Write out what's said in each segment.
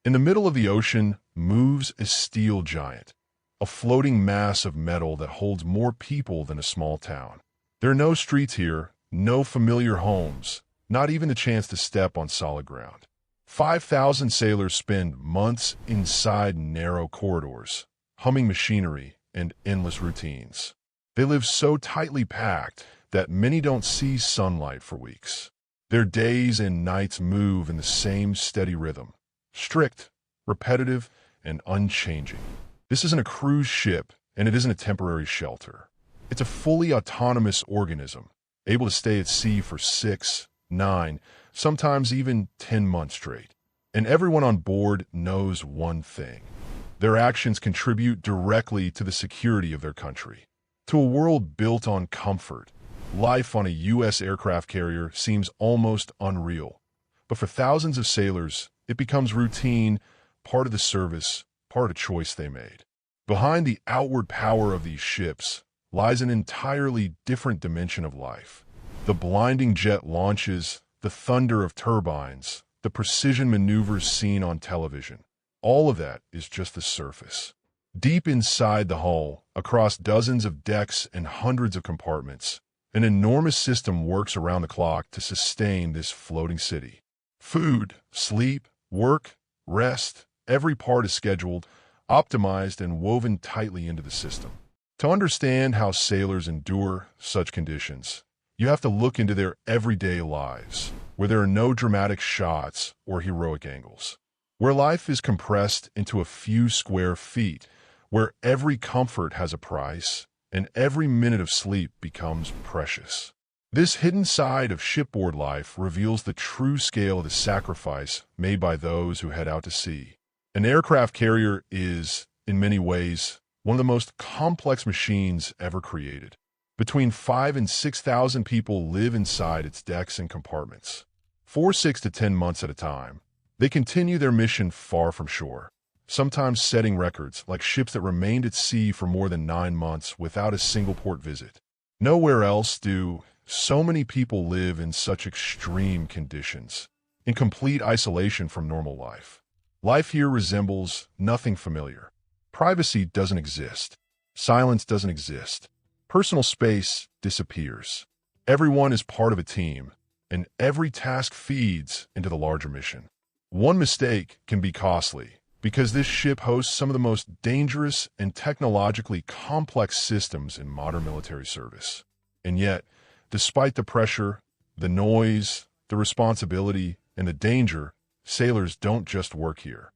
In the middle of the ocean moves a steel giant, a floating mass of metal that holds more people than a small town. There are no streets here, no familiar homes, not even the chance to step on solid ground. 5,000 sailors spend months inside narrow corridors, humming machinery and endless routines. They live so tightly packed that many don't see sunlight for weeks. Their days and nights move in the same steady rhythm, strict, repetitive, and unchanging. This isn't a cruise ship, and it isn't a temporary shelter. It's a fully autonomous organism, able to stay at sea for 6, 9, sometimes even 10 months straight. And everyone on board knows one thing. Their actions contribute directly to the security of their country. To a world built on comfort, life on a U.S. aircraft carrier seems almost unreal. But for thousands of sailors, it becomes routine, part of the service, part of a choice they made. Behind the outward power of these ships lies an entirely different dimension of life. The blinding jet launches, the thunder of turbines, the precision maneuvers seen on television. All of that is just the surface. Deep inside the hull, across dozens of decks and hundreds of compartments, an enormous system works around the clock to sustain this floating city. Food, sleep, work, rest, every part is scheduled, optimized, and woven tightly into the system. To understand how sailors endure such conditions, you have to look into their everyday lives, where there are no dramatic shots or heroic angles, where life is compressed into a few square feet, where every comfort has a price and every minute of sleep becomes precious. This hidden side of shipboard life reveals the true scale of the sacrifice made by those who head out to sea. An aircraft carrier is, in many ways, one of the most complex machines ever created. Between 5,000 and 6,000 people live inside its decks and compartments. For 6 to 10 months at a time, they continue their mission far from shore, sometimes setting records like ships that remained at sea for more than 9 months without a single port visit. Nowhere else do so many people live in such extreme conditions, in complete isolation from normal life. Life here resembles nothing familiar. Privacy doesn't exist. Silence doesn't exist. Personal space disappears. Everyone is part of a team, and every task feeds into the larger mission. One mistake can be costly, because this ship hosts some of the most dangerous and technologically complex systems in modern military service. And yet, despite the pressure, the noise, the responsibility, and the danger, sailors don't just work here.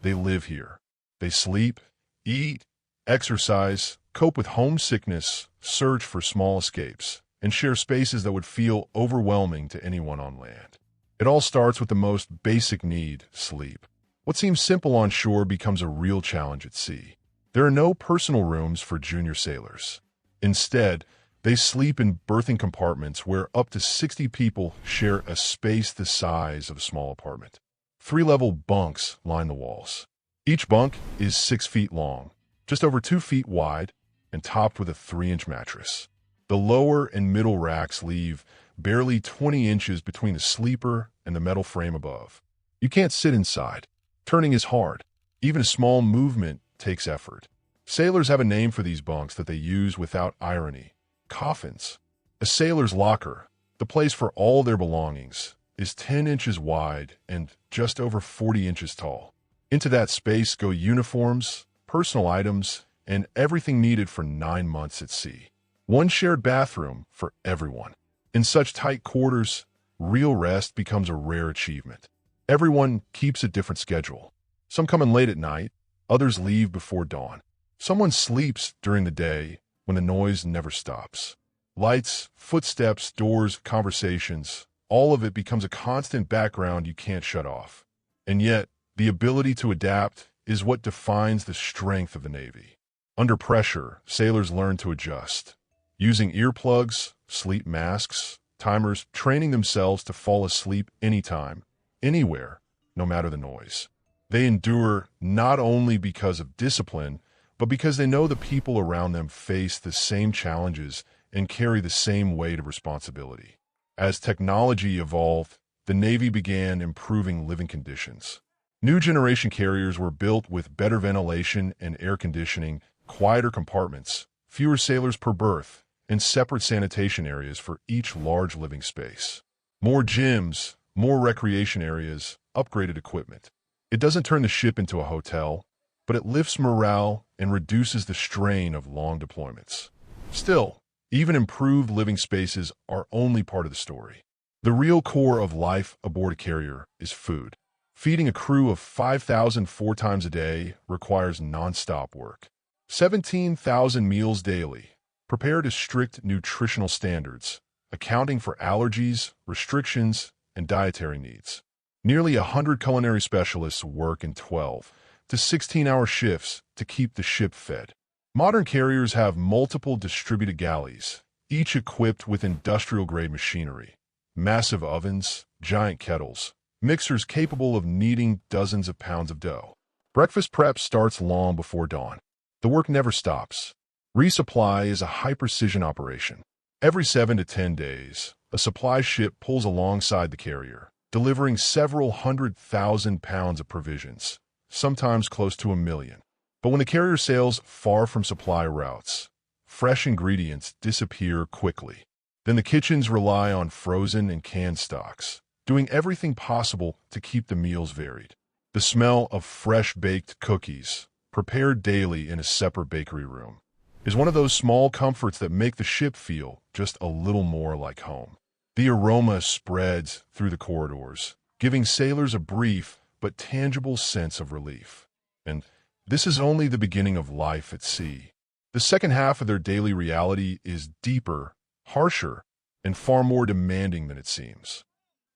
They live here. They sleep, eat, exercise, cope with homesickness, search for small escapes, and share spaces that would feel overwhelming to anyone on land. It all starts with the most basic need, sleep. What seems simple on shore becomes a real challenge at sea. There are no personal rooms for junior sailors. Instead, they sleep in berthing compartments where up to 60 people share a space the size of a small apartment. 3-level bunks line the walls. Each bunk is 6 feet long, just over 2 feet wide, and topped with a 3-inch mattress. The lower and middle racks leave barely 20 inches between the sleeper and the metal frame above. You can't sit inside. Turning is hard. Even a small movement takes effort. Sailors have a name for these bunks that they use without irony. Coffins. A sailor's locker, the place for all their belongings, is 10 inches wide and just over 40 inches tall. Into that space go uniforms, personal items, and everything needed for 9 months at sea. One shared bathroom for everyone. In such tight quarters, real rest becomes a rare achievement. Everyone keeps a different schedule. Some come in late at night, others leave before dawn. Someone sleeps during the day when the noise never stops. Lights, footsteps, doors, conversations, all of it becomes a constant background you can't shut off. And yet, the ability to adapt is what defines the strength of the Navy. Under pressure, sailors learn to adjust, using earplugs, sleep masks, timers, training themselves to fall asleep anytime, anywhere, no matter the noise. They endure not only because of discipline, but because they know the people around them face the same challenges and carry the same weight of responsibility. As technology evolved, the Navy began improving living conditions. New generation carriers were built with better ventilation and air conditioning, quieter compartments, fewer sailors per berth, and separate sanitation areas for each large living space. More gyms, more recreation areas, upgraded equipment. It doesn't turn the ship into a hotel, but it lifts morale and reduces the strain of long deployments. Still, even improved living spaces are only part of the story. The real core of life aboard a carrier is food. Feeding a crew of 5,000 4 times a day requires nonstop work. 17,000 meals daily, prepared to strict nutritional standards, accounting for allergies, restrictions, and dietary needs. Nearly 100 culinary specialists work in 12 to 16-hour shifts to keep the ship fed. Modern carriers have multiple distributed galleys, each equipped with industrial-grade machinery, massive ovens, giant kettles, mixers capable of kneading dozens of pounds of dough. Breakfast prep starts long before dawn. The work never stops. Resupply is a high-precision operation. Every 7 to 10 days, a supply ship pulls alongside the carrier, delivering several 100,000 pounds of provisions, sometimes close to 1 million. But when the carrier sails far from supply routes, fresh ingredients disappear quickly. Then the kitchens rely on frozen and canned stocks, doing everything possible to keep the meals varied. The smell of fresh-baked cookies, prepared daily in a separate bakery room, is one of those small comforts that make the ship feel just a little more like home. The aroma spreads through the corridors, giving sailors a brief but tangible sense of relief. And this is only the beginning of life at sea. The second half of their daily reality is deeper, harsher, and far more demanding than it seems.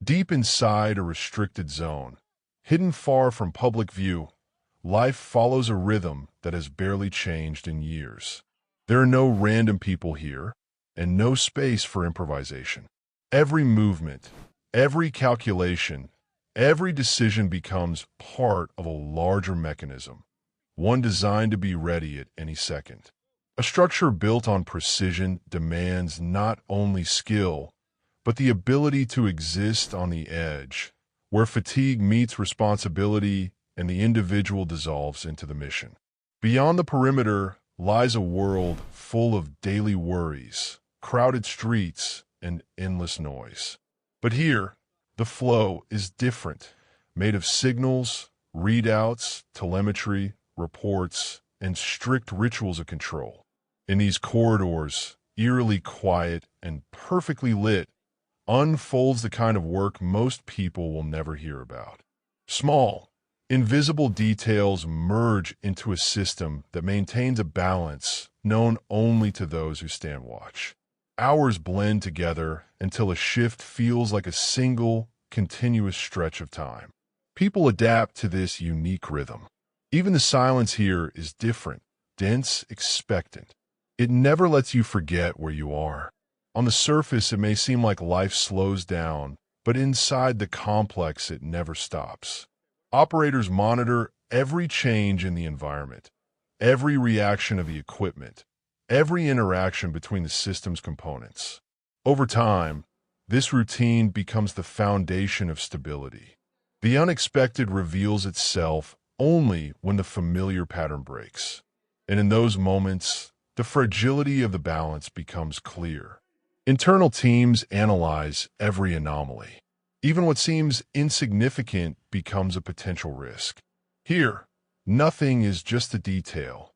Deep inside a restricted zone, hidden far from public view, life follows a rhythm that has barely changed in years. There are no random people here, and no space for improvisation. Every movement, every calculation, every decision becomes part of a larger mechanism, one designed to be ready at any second. A structure built on precision demands not only skill, but the ability to exist on the edge, where fatigue meets responsibility and the individual dissolves into the mission. Beyond the perimeter lies a world full of daily worries, crowded streets, and endless noise. But here, the flow is different, made of signals, readouts, telemetry, reports, and strict rituals of control. In these corridors, eerily quiet and perfectly lit, unfolds the kind of work most people will never hear about. Small, invisible details merge into a system that maintains a balance known only to those who stand watch. Hours blend together until a shift feels like a single, continuous stretch of time. People adapt to this unique rhythm. Even the silence here is different, dense, expectant. It never lets you forget where you are. On the surface, it may seem like life slows down, but inside the complex, it never stops. Operators monitor every change in the environment, every reaction of the equipment, every interaction between the system's components. Over time, this routine becomes the foundation of stability. The unexpected reveals itself only when the familiar pattern breaks. And in those moments, the fragility of the balance becomes clear. Internal teams analyze every anomaly. Even what seems insignificant becomes a potential risk. Here, nothing is just a detail.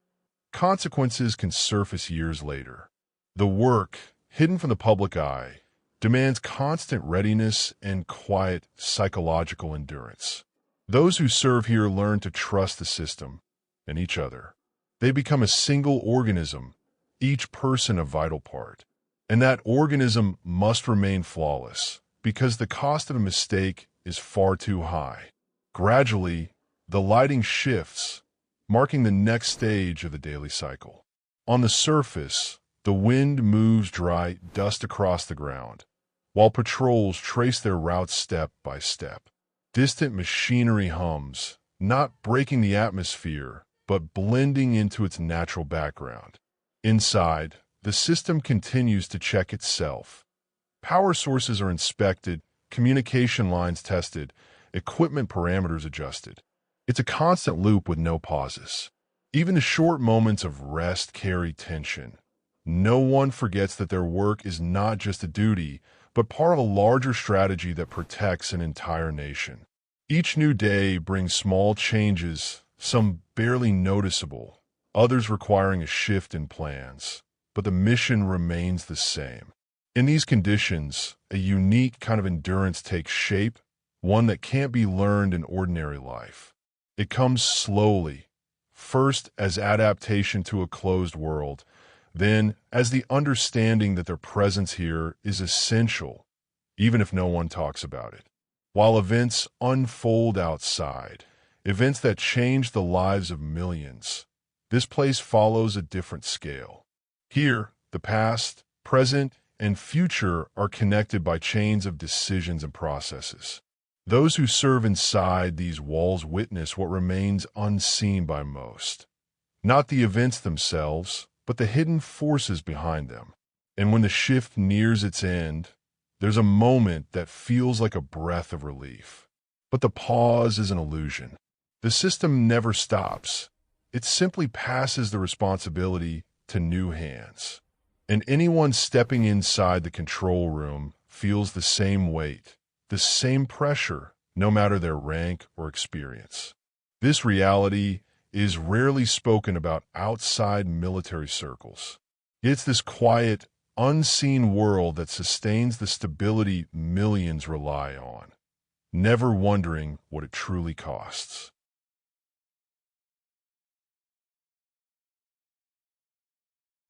Consequences can surface years later. The work, hidden from the public eye, demands constant readiness and quiet psychological endurance. Those who serve here learn to trust the system and each other. They become a single organism, each person a vital part. And that organism must remain flawless, because the cost of a mistake is far too high. Gradually, the lighting shifts, marking the next stage of the daily cycle. On the surface, the wind moves dry dust across the ground, while patrols trace their routes step by step. Distant machinery hums, not breaking the atmosphere, but blending into its natural background. Inside, the system continues to check itself. Power sources are inspected, communication lines tested, equipment parameters adjusted. It's a constant loop with no pauses. Even the short moments of rest carry tension. No one forgets that their work is not just a duty, but part of a larger strategy that protects an entire nation. Each new day brings small changes, some barely noticeable, others requiring a shift in plans, but the mission remains the same. In these conditions, a unique kind of endurance takes shape, one that can't be learned in ordinary life. It comes slowly, first as adaptation to a closed world, then as the understanding that their presence here is essential, even if no one talks about it. While events unfold outside, events that change the lives of millions, this place follows a different scale. Here, the past, present, and future are connected by chains of decisions and processes. Those who serve inside these walls witness what remains unseen by most. Not the events themselves, but the hidden forces behind them. And when the shift nears its end, there's a moment that feels like a breath of relief. But the pause is an illusion. The system never stops. It simply passes the responsibility to new hands. And anyone stepping inside the control room feels the same weight, the same pressure, no matter their rank or experience. This reality is rarely spoken about outside military circles. It's this quiet, unseen world that sustains the stability millions rely on, never wondering what it truly costs.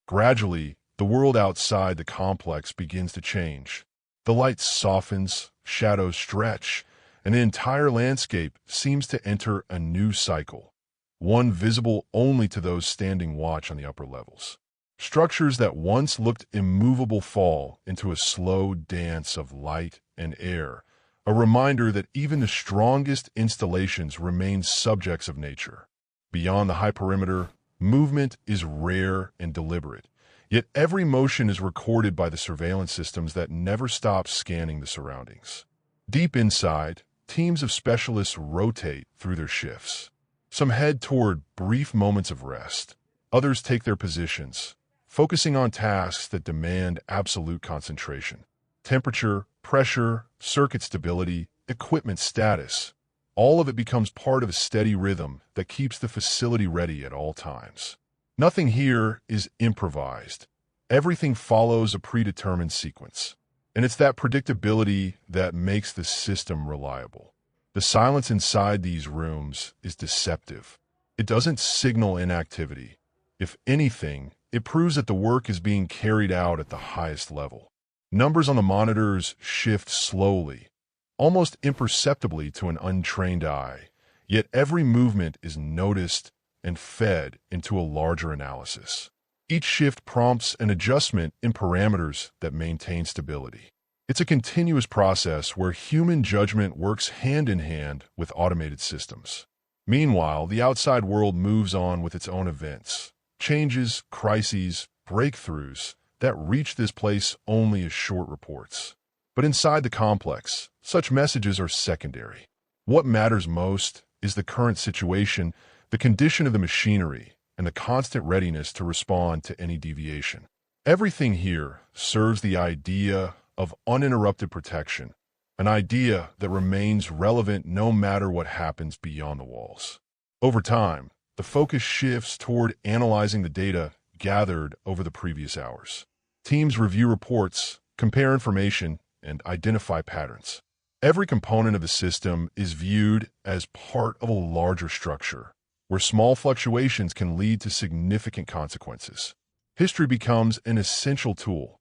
Gradually, the world outside the complex begins to change. The light softens, shadows stretch, and the entire landscape seems to enter a new cycle, one visible only to those standing watch on the upper levels. Structures that once looked immovable fall into a slow dance of light and air, a reminder that even the strongest installations remain subjects of nature. Beyond the high perimeter, movement is rare and deliberate, yet every motion is recorded by the surveillance systems that never stop scanning the surroundings. Deep inside, teams of specialists rotate through their shifts. Some head toward brief moments of rest. Others take their positions, focusing on tasks that demand absolute concentration. Temperature, pressure, circuit stability, equipment status. All of it becomes part of a steady rhythm that keeps the facility ready at all times. Nothing here is improvised. Everything follows a predetermined sequence. And it's that predictability that makes the system reliable. The silence inside these rooms is deceptive. It doesn't signal inactivity. If anything, it proves that the work is being carried out at the highest level. Numbers on the monitors shift slowly, almost imperceptibly to an untrained eye, yet every movement is noticed and fed into a larger analysis. Each shift prompts an adjustment in parameters that maintain stability. It's a continuous process where human judgment works hand in hand with automated systems. Meanwhile, the outside world moves on with its own events, changes, crises, breakthroughs that reach this place only as short reports. But inside the complex, such messages are secondary. What matters most is the current situation, the condition of the machinery, and the constant readiness to respond to any deviation. Everything here serves the idea of uninterrupted protection, an idea that remains relevant no matter what happens beyond the walls. Over time, the focus shifts toward analyzing the data gathered over the previous hours. Teams review reports, compare information, and identify patterns. Every component of the system is viewed as part of a larger structure, where small fluctuations can lead to significant consequences. History becomes an essential tool.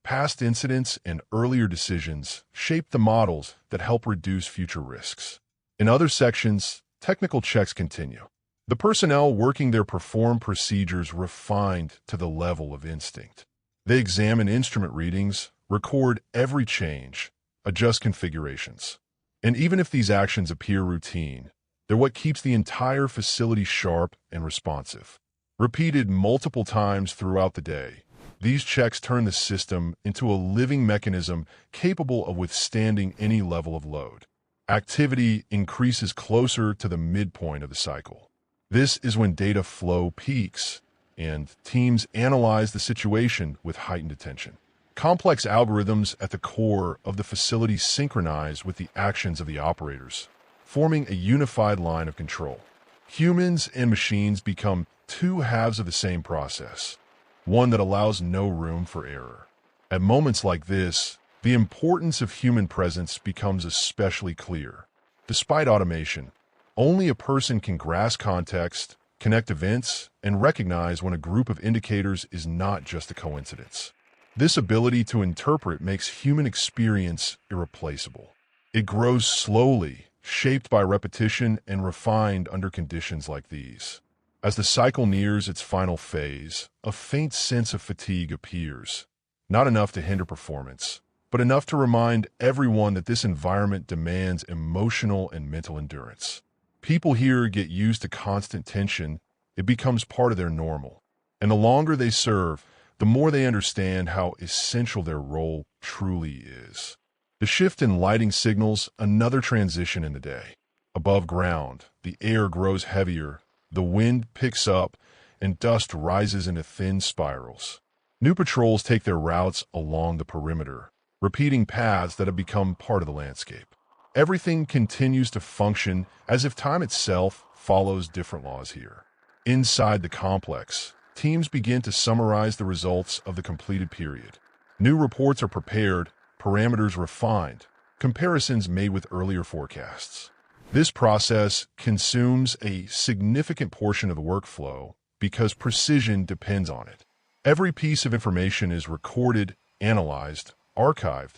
Past incidents and earlier decisions shape the models that help reduce future risks. In other sections, technical checks continue. The personnel working there perform procedures refined to the level of instinct. They examine instrument readings, record every change, adjust configurations. And even if these actions appear routine, they're what keeps the entire facility sharp and responsive. Repeated multiple times throughout the day, these checks turn the system into a living mechanism capable of withstanding any level of load. Activity increases closer to the midpoint of the cycle. This is when data flow peaks, and teams analyze the situation with heightened attention. Complex algorithms at the core of the facility synchronize with the actions of the operators, forming a unified line of control. Humans and machines become two halves of the same process, one that allows no room for error. At moments like this, the importance of human presence becomes especially clear. Despite automation, only a person can grasp context, connect events, and recognize when a group of indicators is not just a coincidence. This ability to interpret makes human experience irreplaceable. It grows slowly, shaped by repetition and refined under conditions like these. As the cycle nears its final phase, a faint sense of fatigue appears, not enough to hinder performance, but enough to remind everyone that this environment demands emotional and mental endurance. People here get used to constant tension. It becomes part of their normal. And the longer they serve, the more they understand how essential their role truly is. The shift in lighting signals another transition in the day. Above ground, the air grows heavier, the wind picks up, and dust rises into thin spirals. New patrols take their routes along the perimeter, repeating paths that have become part of the landscape. Everything continues to function as if time itself follows different laws here. Inside the complex, teams begin to summarize the results of the completed period. New reports are prepared, parameters refined, comparisons made with earlier forecasts. This process consumes a significant portion of the workflow because precision depends on it. Every piece of information is recorded, analyzed, archived,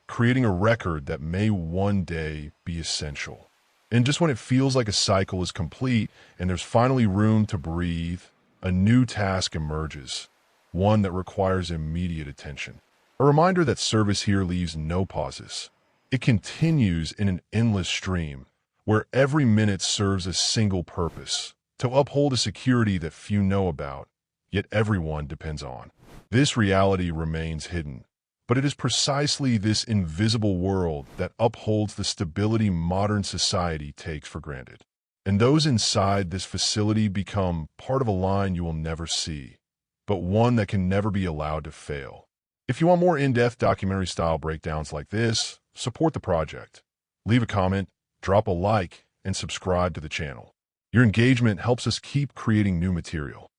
creating a record that may one day be essential. And just when it feels like a cycle is complete and there's finally room to breathe, a new task emerges, one that requires immediate attention. A reminder that service here leaves no pauses. It continues in an endless stream, where every minute serves a single purpose, to uphold a security that few know about, yet everyone depends on. This reality remains hidden, but it is precisely this invisible world that upholds the stability modern society takes for granted. And those inside this facility become part of a line you will never see, but one that can never be allowed to fail. If you want more in-depth documentary-style breakdowns like this, support the project. Leave a comment, drop a like, and subscribe to the channel. Your engagement helps us keep creating new material.